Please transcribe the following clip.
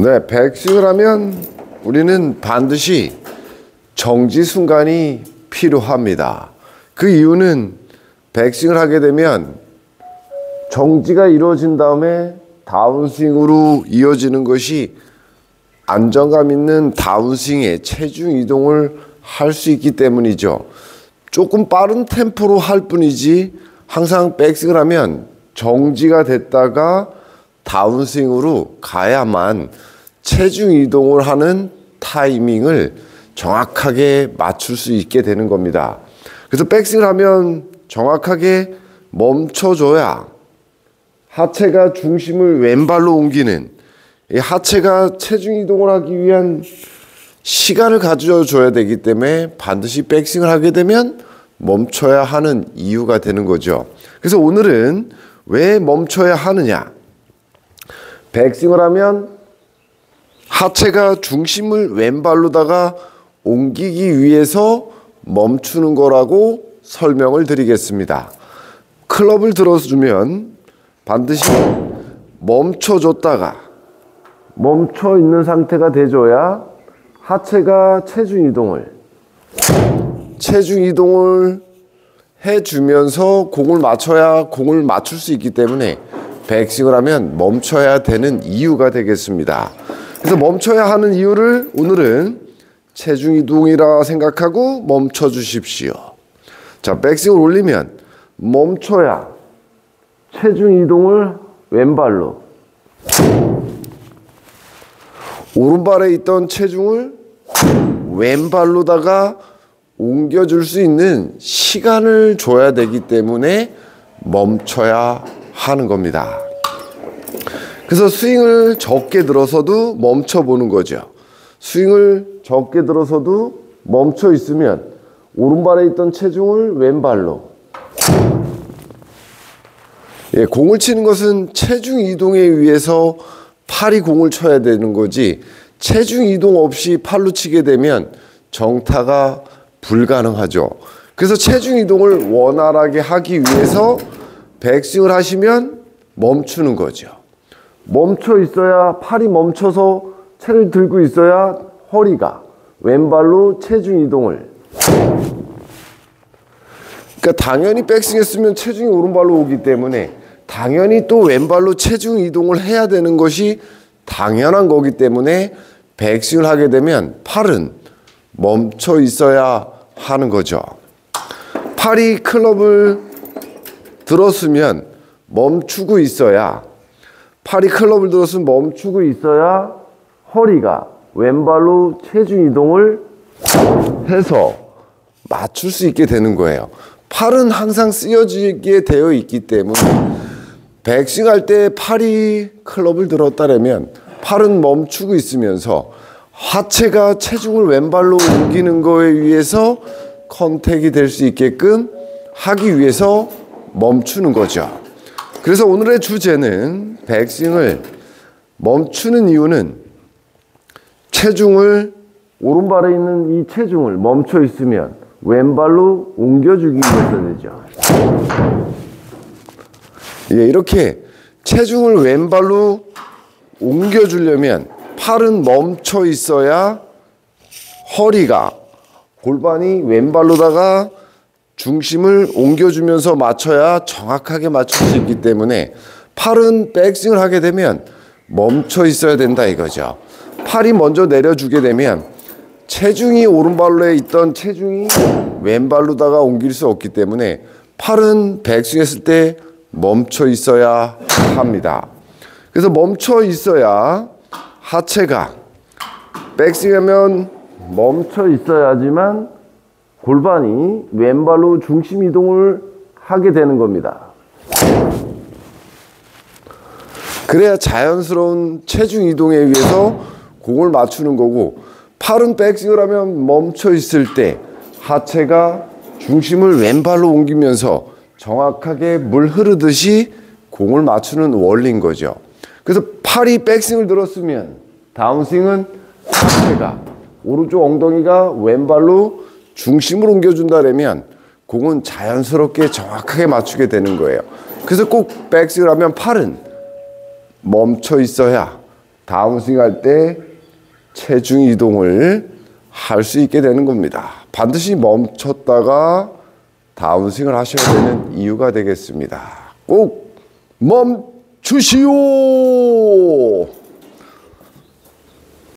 네, 백스윙을 하면 우리는 반드시 정지 순간이 필요합니다. 그 이유는 백스윙을 하게 되면 정지가 이루어진 다음에 다운스윙으로 이어지는 것이 안정감 있는 다운스윙에 체중 이동을 할 수 있기 때문이죠. 조금 빠른 템포로 할 뿐이지 항상 백스윙을 하면 정지가 됐다가 다운스윙으로 가야만 체중 이동을 하는 타이밍을 정확하게 맞출 수 있게 되는 겁니다. 그래서 백스윙을 하면 정확하게 멈춰줘야 하체가 중심을 왼발로 옮기는, 이 하체가 체중 이동을 하기 위한 시간을 가져줘야 되기 때문에 반드시 백스윙을 하게 되면 멈춰야 하는 이유가 되는 거죠. 그래서 오늘은 왜 멈춰야 하느냐? 백스윙을 하면 하체가 중심을 왼발로다가 옮기기 위해서 멈추는 거라고 설명을 드리겠습니다. 클럽을 들어주면 반드시 멈춰줬다가 멈춰 있는 상태가 돼줘야 하체가 체중 이동을 해주면서 공을 맞춰야 공을 맞출 수 있기 때문에 백스윙을 하면 멈춰야 되는 이유가 되겠습니다. 그래서 멈춰야 하는 이유를 오늘은 체중 이동이라 생각하고 멈춰 주십시오. 자, 백스윙을 올리면 멈춰야 체중 이동을 왼발로, 오른발에 있던 체중을 왼발로다가 옮겨줄 수 있는 시간을 줘야 되기 때문에 멈춰야 하는 겁니다. 그래서 스윙을 적게 들어서도 멈춰보는 거죠. 스윙을 적게 들어서도 멈춰 있으면 오른발에 있던 체중을 왼발로, 공을 치는 것은 체중 이동에 의해서 팔이 공을 쳐야 되는 거지 체중 이동 없이 팔로 치게 되면 정타가 불가능하죠. 그래서 체중 이동을 원활하게 하기 위해서 백스윙을 하시면 멈추는 거죠. 멈춰 있어야, 팔이 멈춰서 채를 들고 있어야 허리가 왼발로 체중 이동을, 그러니까 당연히 백스윙 했으면 체중이 오른발로 오기 때문에 당연히 또 왼발로 체중 이동을 해야 되는 것이 당연한 거기 때문에 백스윙을 하게 되면 팔은 멈춰 있어야 하는 거죠. 팔이 클럽을 들었으면 멈추고 있어야, 팔이 클럽을 들었으면 멈추고 있어야 허리가 왼발로 체중 이동을 해서 맞출 수 있게 되는 거예요. 팔은 항상 쓰여지게 되어 있기 때문에 백스윙 할 때 팔이 클럽을 들었다면 팔은 멈추고 있으면서 하체가 체중을 왼발로 옮기는 거에 의해서 컨택이 될 수 있게끔 하기 위해서 멈추는 거죠. 그래서 오늘의 주제는 백스윙을 멈추는 이유는 체중을, 오른발에 있는 이 체중을 멈춰 있으면 왼발로 옮겨주기 위해서 되죠. 이렇게 체중을 왼발로 옮겨주려면 팔은 멈춰 있어야 허리가, 골반이 왼발로다가 중심을 옮겨주면서 맞춰야 정확하게 맞출 수 있기 때문에 팔은 백스윙을 하게 되면 멈춰 있어야 된다 이거죠. 팔이 먼저 내려주게 되면 체중이 오른발로에 있던 체중이 왼발로다가 옮길 수 없기 때문에 팔은 백스윙 했을 때 멈춰 있어야 합니다. 그래서 멈춰 있어야 하체가, 백스윙하면 멈춰 있어야지만 골반이 왼발로 중심 이동을 하게 되는 겁니다. 그래야 자연스러운 체중 이동에 의해서 공을 맞추는 거고, 팔은 백스윙을 하면 멈춰 있을 때 하체가 중심을 왼발로 옮기면서 정확하게 물 흐르듯이 공을 맞추는 원리인 거죠. 그래서 팔이 백스윙을 들었으면 다운스윙은 하체가, 오른쪽 엉덩이가 왼발로 중심을 옮겨준다면 공은 자연스럽게 정확하게 맞추게 되는 거예요. 그래서 꼭 백스윙을 하면 팔은 멈춰 있어야 다운스윙 할 때 체중 이동을 할 수 있게 되는 겁니다. 반드시 멈췄다가 다운스윙을 하셔야 되는 이유가 되겠습니다. 꼭 멈추시오.